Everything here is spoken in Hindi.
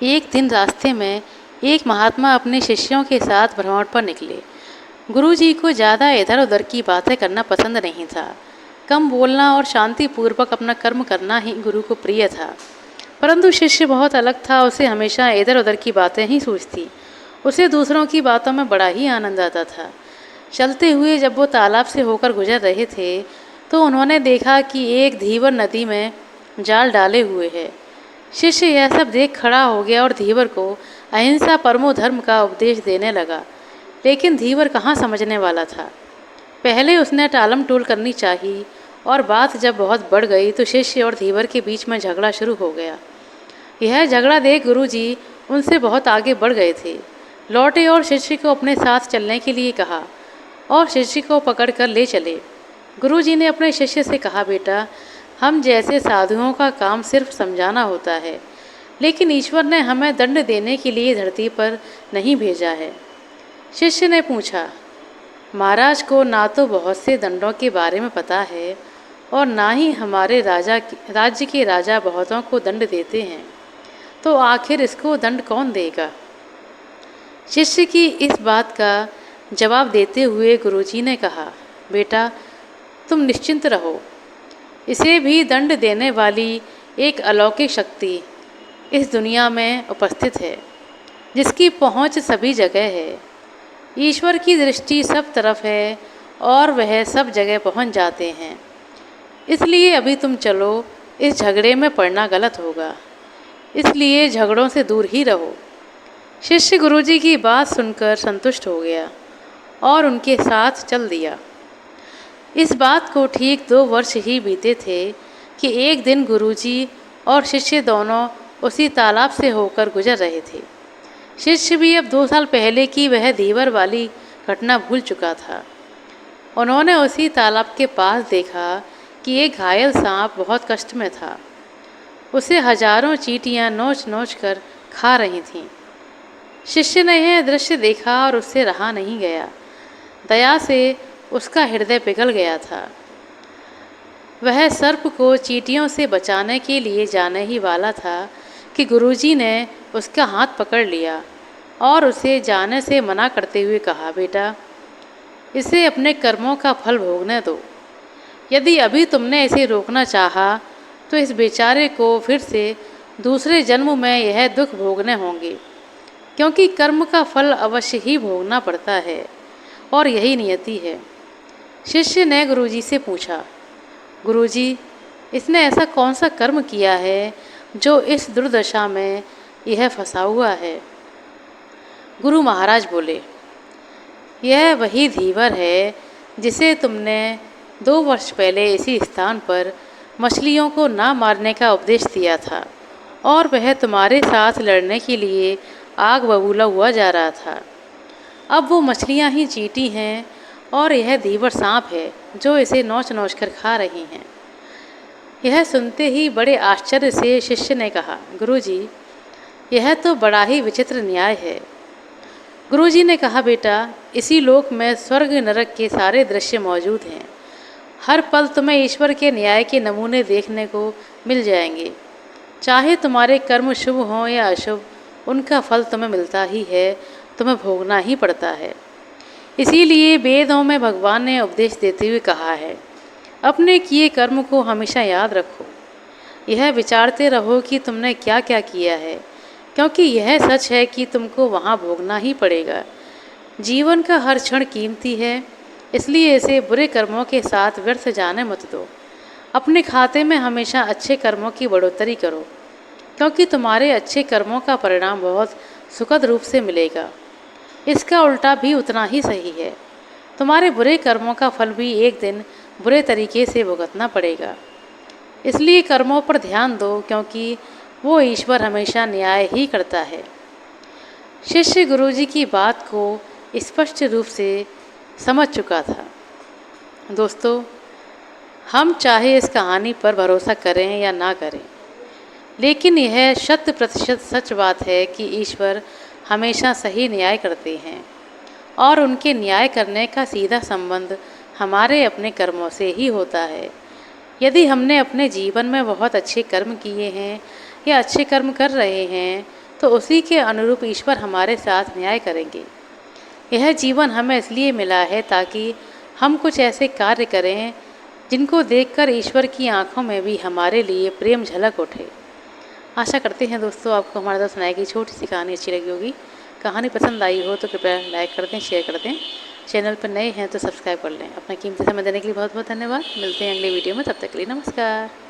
एक दिन रास्ते में एक महात्मा अपने शिष्यों के साथ भ्रमण पर निकले। गुरुजी को ज़्यादा इधर उधर की बातें करना पसंद नहीं था। कम बोलना और शांतिपूर्वक अपना कर्म करना ही गुरु को प्रिय था। परंतु शिष्य बहुत अलग था। उसे हमेशा इधर उधर की बातें ही सूझती। उसे दूसरों की बातों में बड़ा ही आनंद आता था। चलते हुए जब वो तालाब से होकर गुजर रहे थे तो उन्होंने देखा कि एक धीवर नदी में जाल डाले हुए है। शिष्य यह सब देख खड़ा हो गया और धीवर को अहिंसा परमो धर्म का उपदेश देने लगा। लेकिन धीवर कहाँ समझने वाला था। पहले उसने टालम टोल करनी चाहिए और बात जब बहुत बढ़ गई तो शिष्य और धीवर के बीच में झगड़ा शुरू हो गया। यह झगड़ा देख गुरुजी उनसे बहुत आगे बढ़ गए थे। लौटे और शिष्य को अपने साथ चलने के लिए कहा और शिष्य को पकड़कर ले चले। गुरुजी ने अपने शिष्य से कहा, बेटा, हम जैसे साधुओं का काम सिर्फ समझाना होता है, लेकिन ईश्वर ने हमें दंड देने के लिए धरती पर नहीं भेजा है। शिष्य ने पूछा, महाराज को ना तो बहुत से दंडों के बारे में पता है और ना ही हमारे राज्य के राजा बहुतों को दंड देते हैं, तो आखिर इसको दंड कौन देगा। शिष्य की इस बात का जवाब देते हुए गुरुजी ने कहा, बेटा, तुम निश्चिंत रहो। इसे भी दंड देने वाली एक अलौकिक शक्ति इस दुनिया में उपस्थित है, जिसकी पहुंच सभी जगह है। ईश्वर की दृष्टि सब तरफ है और वह सब जगह पहुंच जाते हैं। इसलिए अभी तुम चलो, इस झगड़े में पड़ना गलत होगा, इसलिए झगड़ों से दूर ही रहो। शिष्य गुरुजी की बात सुनकर संतुष्ट हो गया और उनके साथ चल दिया। इस बात को ठीक 2 वर्ष ही बीते थे कि एक दिन गुरुजी और शिष्य दोनों उसी तालाब से होकर गुजर रहे थे। शिष्य भी अब 2 साल पहले की वह धीवर वाली घटना भूल चुका था। उन्होंने उसी तालाब के पास देखा कि एक घायल सांप बहुत कष्ट में था। उसे हजारों चींटियां नोच नोच कर खा रही थीं। शिष्य ने यह दृश्य देखा और उससे रहा नहीं गया। दया से उसका हृदय पिघल गया था। वह सर्प को चींटियों से बचाने के लिए जाने ही वाला था कि गुरुजी ने उसका हाथ पकड़ लिया और उसे जाने से मना करते हुए कहा, बेटा, इसे अपने कर्मों का फल भोगने दो। यदि अभी तुमने इसे रोकना चाहा तो इस बेचारे को फिर से दूसरे जन्म में यह दुख भोगने होंगे, क्योंकि कर्म का फल अवश्य ही भोगना पड़ता है और यही नियति है। शिष्य ने गुरुजी से पूछा, गुरुजी, इसने ऐसा कौन सा कर्म किया है जो इस दुर्दशा में यह फंसा हुआ है। गुरु महाराज बोले, यह वही धीवर है जिसे तुमने 2 वर्ष पहले इसी स्थान पर मछलियों को ना मारने का उपदेश दिया था और वह तुम्हारे साथ लड़ने के लिए आग बबूला हुआ जा रहा था। अब वो मछलियाँ ही चींटी हैं और यह धीवर सांप है जो इसे नोच नोच कर खा रही हैं। यह सुनते ही बड़े आश्चर्य से शिष्य ने कहा, गुरुजी, यह तो बड़ा ही विचित्र न्याय है। गुरुजी ने कहा, बेटा, इसी लोक में स्वर्ग नरक के सारे दृश्य मौजूद हैं। हर पल तुम्हें ईश्वर के न्याय के नमूने देखने को मिल जाएंगे। चाहे तुम्हारे कर्म शुभ हों या अशुभ, उनका फल तुम्हें मिलता ही है, तुम्हें भोगना ही पड़ता है। इसीलिए वेदों में भगवान ने उपदेश देते हुए कहा है, अपने किए कर्म को हमेशा याद रखो। यह विचारते रहो कि तुमने क्या क्या किया है, क्योंकि यह सच है कि तुमको वहाँ भोगना ही पड़ेगा। जीवन का हर क्षण कीमती है, इसलिए इसे बुरे कर्मों के साथ व्यर्थ जाने मत दो। अपने खाते में हमेशा अच्छे कर्मों की बढ़ोतरी करो, क्योंकि तुम्हारे अच्छे कर्मों का परिणाम बहुत सुखद रूप से मिलेगा। इसका उल्टा भी उतना ही सही है। तुम्हारे बुरे कर्मों का फल भी एक दिन बुरे तरीके से भुगतना पड़ेगा। इसलिए कर्मों पर ध्यान दो, क्योंकि वो ईश्वर हमेशा न्याय ही करता है। शिष्य गुरुजी की बात को स्पष्ट रूप से समझ चुका था। दोस्तों, हम चाहे इस कहानी पर भरोसा करें या ना करें, लेकिन यह 100% सच बात है कि ईश्वर हमेशा सही न्याय करते हैं और उनके न्याय करने का सीधा संबंध हमारे अपने कर्मों से ही होता है। यदि हमने अपने जीवन में बहुत अच्छे कर्म किए हैं या अच्छे कर्म कर रहे हैं तो उसी के अनुरूप ईश्वर हमारे साथ न्याय करेंगे। यह जीवन हमें इसलिए मिला है ताकि हम कुछ ऐसे कार्य करें जिनको देखकर ईश्वर की आंखों में भी हमारे लिए प्रेम झलक उठे। आशा करते हैं दोस्तों आपको हमारे द्वारा सुनाई गई छोटी सी कहानी अच्छी लगी होगी। कहानी पसंद आई हो तो कृपया लाइक कर दें, शेयर कर दें। चैनल पर नए हैं तो सब्सक्राइब कर लें। अपना कीमती समय देने के लिए बहुत बहुत धन्यवाद। मिलते हैं अगले वीडियो में, तब तक के लिए नमस्कार।